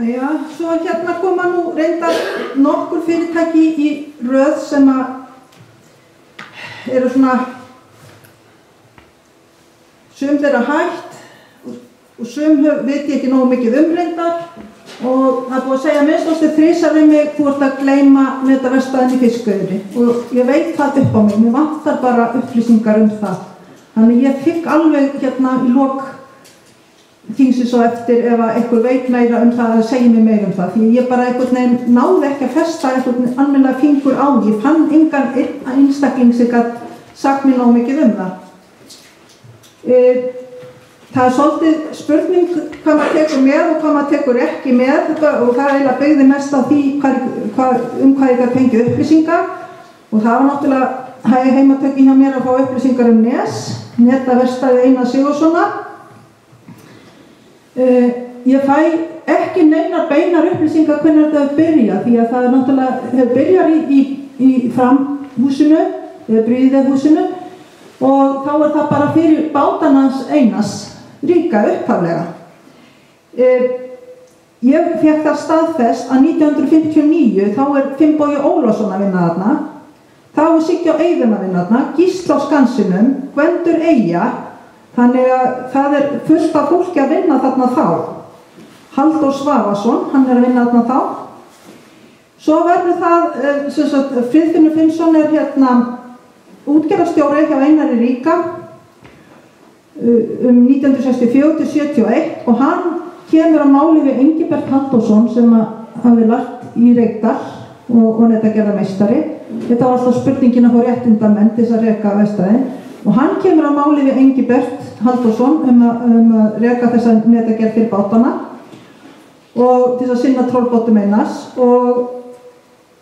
Jæja, svo hérna koma nú reyndar nokkur fyrirtæki í röð sem eru svona sum þeirra hætt og sum veit ég ekki nógu mikið reyndar og það er búið að segja minnst þrisvar við mig, þú ert að gleyma netaverkstæðin í Fiskveiðinni og ég veit það upp á mig, mér vantar bara upplýsingar það. Þannig ég fikk alveg hérna í lok þingsins og eftir ef einhver veit meira það að segja mér meira það því ég bara einhvern veginn náði ekki að festa einhvern almennilega fingur á ég fann engan einstakling sem gat sagt mér nógu mikið það. Það er svolítið spurning hvað maður tekur með og hvað maður tekur ekki með og það eiginlega byggði mest á því hvað ég gat fengið upplýsingar og það var náttúrulega heimatökin hjá mér að fá upplýsingar Nes, netaverkstæði Einar Sigurðssonar. Ég fæ ekki neinar beinar upplýsingar hvernig þetta hefur byrjað því að það er náttúrulega hefur byrjað í framhúsinu eða Bríðihúsinu og þá er það bara fyrir bátanans Einars ríka upphaflega. Ég fékk það staðfest að 1959 þá er Finnbogi Ólafsson að vinna þarna, þá er Siggi á Eiðum að vinna þarna, Gísli á Skansinum, Gvendur Eyja, þannig að það er fullt af fólki að vinna þarna þá. Halldór Svavarsson, hann er að vinna þarna þá. Svo verður það, Friðfinnur Finnsson er hérna útgerðarstjóri hjá Einari ríka 1964-71 og hann kemur að máli við Engibert Halldórsson sem hafi lært í Reykdal og netagerðarmeistari. Þetta var alltaf spurningin að fá réttindamenn til að reka verkstæðin og hann kemur að máli við Engibert Halldórsson að reka þessa netagerð fyrir bátana og til að sinna trollbátum Einars og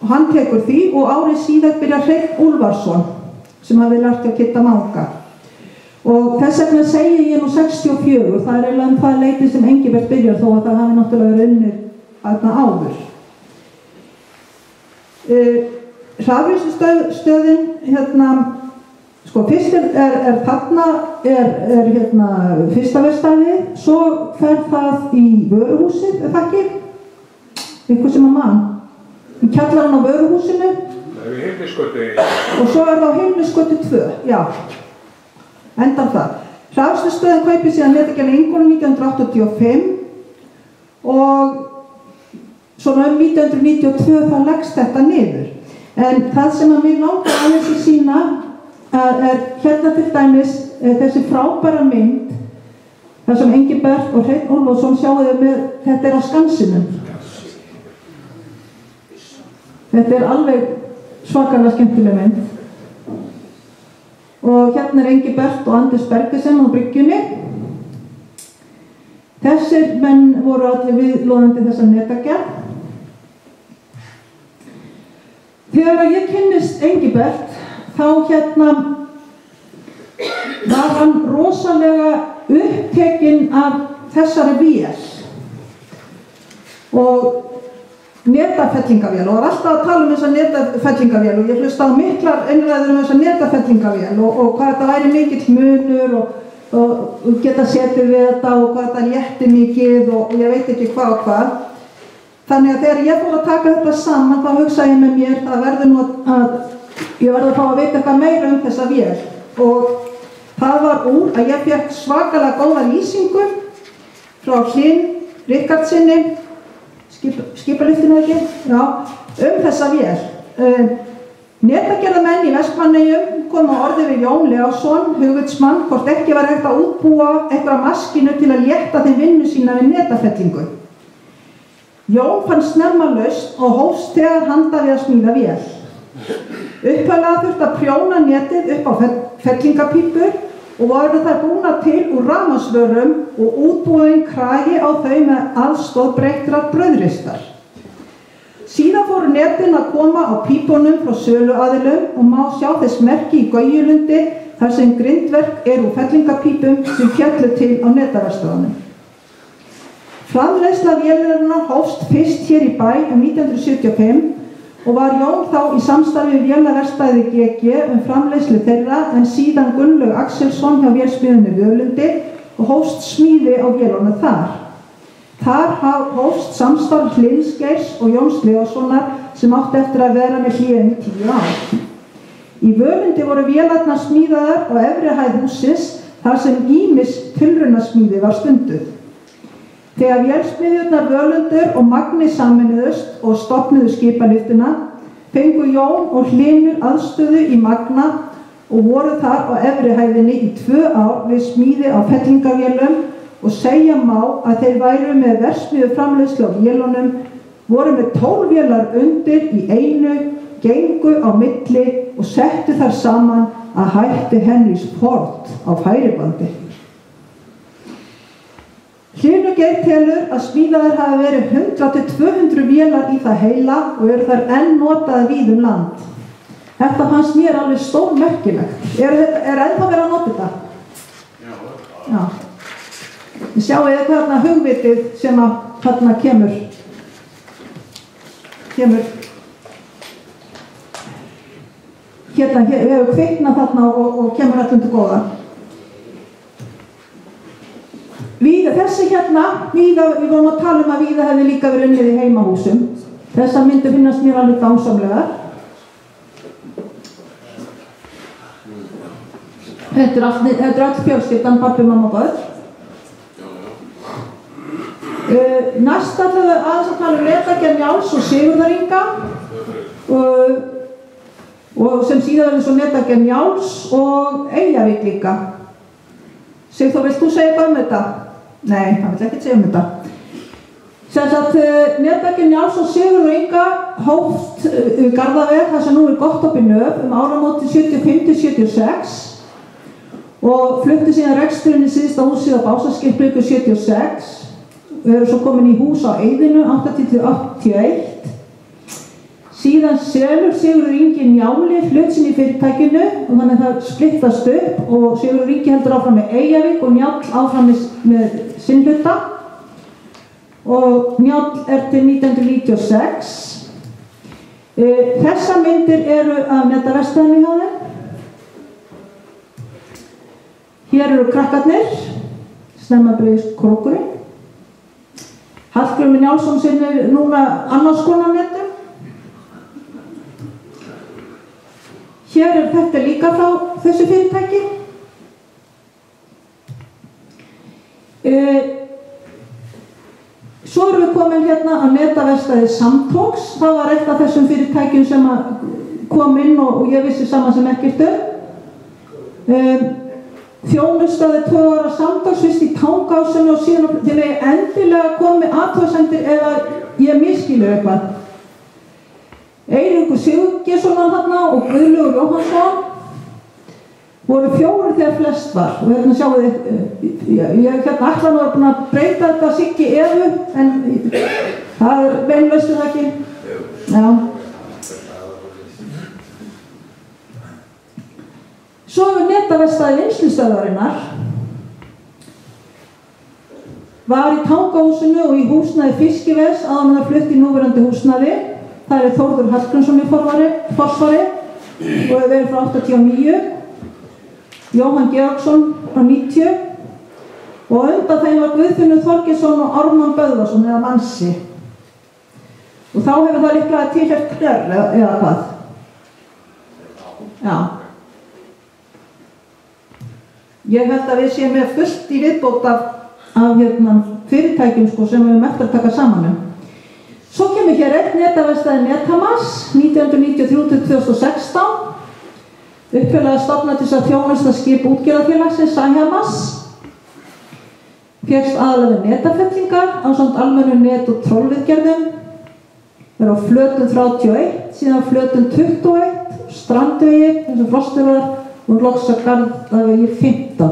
hann tekur því og árið síðan byrjar Hreinn Úlfarsson sem hafi lært að Kitta Manga. Og þess vegna segi ég nú 64, það er eiginlega það leiti sem Engibert byrjar þó að það hafi náttúrulega verið unnið þarna áður. Rafvinnslustöðin, hérna, sko fyrst er þarna hérna fyrsta verkstæði, svo fer það í vöruhúsið, er það ekki? Einhver sem að mann. Í kjallarann á vöruhúsinu. Það er Hilmisgötu. Og svo er það á Hilmisgötu 2, já. Endan það. Rafvinnslustöðin kaupir síðan netagerðina Ingólfur 1985 og svona 1992 þá leggst þetta niður. En það sem að mig langar aðeins að sýna er hérna til dæmis þessi frábæra mynd þar sem Engibert og Hreinn Úlfarsson sjáuðu með, þetta er á Skansinum. Þetta er alveg svakalega skemmtileg mynd. Og hérna er Engibert og Anders Bergesen á bryggjunni. Þessir menn voru allir viðloðandi þessa netagerð. Þegar ég kynnist Engibert, þá hérna var hann rosalega upptekinn af þessari vél og netafellingavél og var alltaf að tala þessa netafellingavél og ég hlusta á miklar einræður þessa netafellingavél og hvað þetta væri mikill munur og geta setið við þetta og hvað þetta létti mikið og ég veit ekki hvað og hvað. Þannig að þegar ég fór að taka þetta saman þá hugsaði ég með mér það verður nú að ég verði að fá að vita eitthvað meira þessa vél og það var úr að ég fékk svakalega góða lýsingu frá Hlyn Ríkardsinni skipaliftinu ekki, já, þessa vél. Netagerðarmenn í Vestmannaeyjum kom á orði við Jón Leásson, hugvitsmann, hvort ekki var hægt að útbúa einhverja maskínu til að létta þeim vinnu sína við netafellingu. Jón fann snemma lausn og hófst þegar handa við að smíða vél. Upphaflega þurfti að prjóna netið upp á fellingapípur og voru þær búnar til úr rafmagnsvörum og útbúin kragi á þau með aðstoð breyttrar brauðristar. Síðan fóru netin að koma á pípunum frá söluaðilum og má sjá þess merki í Gaujulundi þar sem grindverk úr fellingapípum sem féllu til á netaverkstæðunum. Framleiðsla vélarinnar hófst fyrst hér í bæ 1975 og var Jón þá í samstarfi við vélaverkstæði GG framleiðslu þeirra en síðan Gunnlaug Axelsson hjá vélsmiðjunni Völundi og hófst smíði á vélunum þar. Þar hófst samstarf Hlynsgeirs og Jóns Leóssonar sem átti eftir að vera með hléum í 10 ár. Í Völundi voru vélarnar smíðaðar á efri hæð hússins þar sem ýmis tilraunasmíði var stunduð. Þegar vélsmiðjurnar Völundur og Magni sameinuðust og stofnuðu skipaliftuna, fengu Jón og Hlynur aðstöðu í Magna og voru þar á efri hæðinni í 2 ár við smíði á fellingavélum og segja má að þeir væru með verksmiðjuframleiðslu á vélunum, voru með 12 vélar undir í einu, gengu á milli og settu þar saman að hætti Henrys Ford á færibandi. Hlynur Geir telur að smíðaðar hafi verið 100-200 vélar í það heila og eru þar enn notaðar víð land. Þetta fannst mér alveg stórmerkilegt. Er ennþá verið að nota þetta? Já. Þið sjáu þarna hugvitið sem að þarna kemur. Hérna hefur kviknað þarna og kemur allum til góða. Þessi hérna, við vorum að tala að víða hefði líka verið unnið í heimahúsum. Þessar myndir finnast mér alveg dásamlegar. Þetta er öll fjölskyldan, pabbi, mamma og börn. Næst ætlum við aðeins að tala Netagerð Njáls og Sigurðar Inga og sem síðan verður svo Netagerð Njáls og Eyjavík líka. Sigþór, vilt þú segja eitthvað þetta? Nei, hann vill ekkert segja þetta. Sem sagt, Netagerð Njáls og Sigurðar Inga hóft Garðaveg, það sem nú gott upp í Nöf, áramótin 75-76 og flutti síðan reksturinn í síðsta húsið á Básaskipbryggu 76. Við erum svo komin í hús á Eyðinu 80-81. Síðan selur Sigurður Ingi Njáli hlut sinn í fyrirtækinu og þannig það splittast upp og Sigurður Ingi heldur áfram með Eyjavík og Njáll áfram með sinn hluta og Njáll er til 1996. Þessar myndir eru af Netaverkstæðinu hjá þeim. Hér eru krakkarnir, Snemmabreyðis krókurinn. Hallgrímur Njálsson sinnir núna annars konar netum. Hér er þetta líka frá þessu fyrirtæki. Svo erum við komin hérna á Netaverkstæði Samtóks. Það var eitt af þessum fyrirtækjum sem kom inn og ég vissi saman sem ekkert Þjónustaði 2 ára Samtóks fyrst í Tangásunni og síðan til að endilega komi athugasemdir ef ég misskilur eitthvað. Eiríkur Sigurgeirsson þarna og Guðlaugur Jóhannsson voru 4 þegar flest var og hérna sjáum við ég ætla nú að búin að breyta þetta Siggi Evu en það beinlaustu það ekki. Já. Svo hefur Netaverkstæði Vinnslustöðvarinnar var í Tangahúsinu og í húsnæði Fiskives áður en það flutti í núverandi húsnæði. Það er Þórður Hallgrímsson í forsvari og hefur verið frá 89, Jóhann Georgsson frá 90 og undan þeim var Guðfinnur Þorgeirsson og Ármann Böðvarsson eða Mansi. Og þá hefur það líklega tilheyrt Knörr eða hvað? Já. Ég held að við séum með fullt í viðbót af fyrirtækjum sem við höfum eftir að taka saman Svo kemur hér einn Netaverkstæði Netamas 1993-2016. Uppfélag stofnað til þess að þjónusta skip útgerðarfélagsins Sæhamas. Fékkst aðalega við netafellingar ásamt almennum net- og trollviðgerðum. Það á flötum 31, síðan flötum 21, strandvegi, eins og Frosturvar og loks að Garðavegi 15.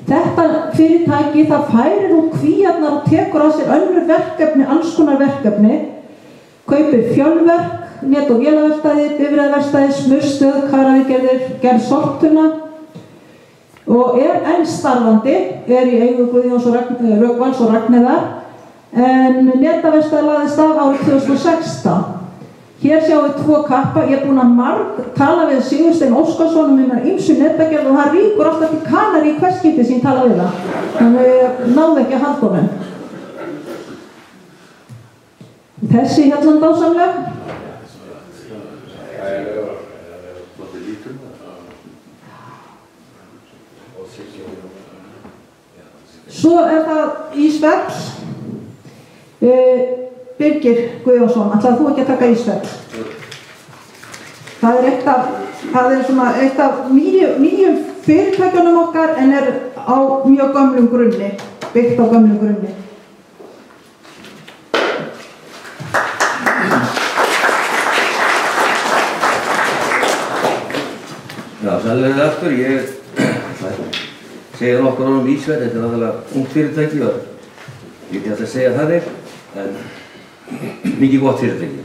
Þetta fyrirtæki það færir út kvíarnar og tekur að sér önnur verkefni, alls konar verkefni, kaupir fjölverk, net- og vélaverkstæði, bifreiðaverkstæði, smurstöð, karaviðgerðir, gerð sortuna og enn starfandi, í eigu Guðjóns og Rögnvalds og Ragnheiðar, en Netaverkstæði lagðist af árið 2016. Hér sjáum við 2 kappa, ég er búin að tala við Sigurstein Óskarsson ýmsu netagerð og það rýkur alltaf til Kanarí í hvert skipti sem ég tala við það. Þannig að ég náði ekki að halda honum. Þessi hérna dásamleg. Svo það Ísfell. Birgir Guðjónsson, ætlaðir þú ekki að taka Ísfell? Það er eitt af nýjum fyrirtækjunum okkar en á mjög gömlum grunni, byggt á gömlum grunni. Já, sælir aftur, ég segja nokkur orð Ísfell, þetta er náttúrulega ungt fyrirtæki og ég get alltaf að segja þannig, en mikið gott fyrirtæki.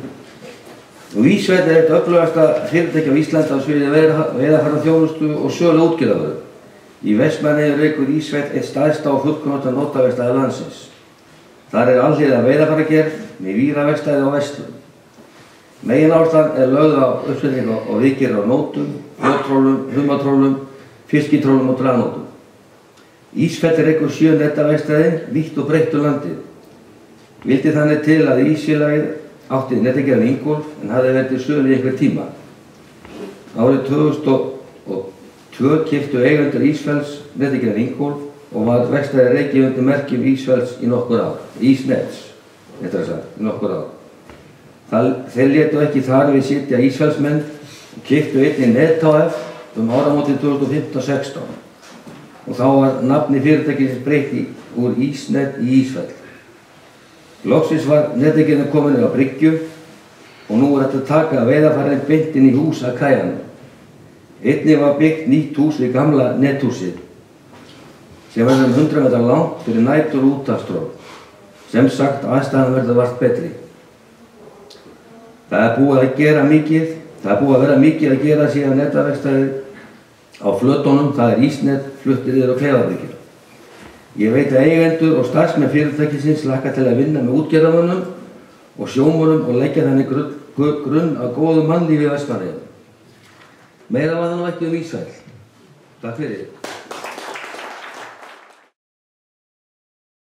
Ísfell er eitt öflugasta fyrirtæki á Íslandi á sviði veiðarfæraþjónustu og sölu útgerðarvöru. Í Vestmannaeyjum rekur Ísfell eitt stærsta og fullkomnasta notaverkstæði landsins. Þar er alhliða veiðarfæragerð með víraverkstæði á verslun. Megináherslan er lögð á uppsetningu og viðgerð á nótum, fljóttrólum, humatrólum, fiskitrólum og dragnótum. Ísfell rekur 7 netaverkstæði vítt og breitt landið. Vildi þannig til að Ísfélagið átti netagerðin Ingólf en hafði verið til sölu í einhver tíma. Árið 2002 keyptu eigendur Ísfells netagerðin Ingólf og var verkstæðið rekið undir merkjum Ísfells í nokkur ár. Ísnets, í nokkur ár. Þeir létu ekki þar við sitja Ísfellsmenn og keyptu einnig Net hf. Áramótin 2015-16 og þá var nafni fyrirtækisins breytt úr Ísnet í Ísfell. Loksins var netagerðin komin á bryggju og nú er þetta að taka veiðarfærin beint inn í hús að kajanum. Einnig var byggt nýtt hús við gamla nethúsið sem verður 100 metra langt fyrir nætur og útafstrók. Sem sagt, aðstæðan verður vart betri. Það er búið að vera mikið að gera síðan netaverkstæðið á flötunum, það er Ísnet, fluttir yfir á Kleifarbryggju. Ég veit að eigendur og starfsmenn fyrirtækisins hlakka til að vinna með útgerðarmönnum og sjómönnum og leggja þannig grunn að góðu mannlífi í Vestmannaeyjum. Meira var það nú ekki Ísfell. Takk fyrir.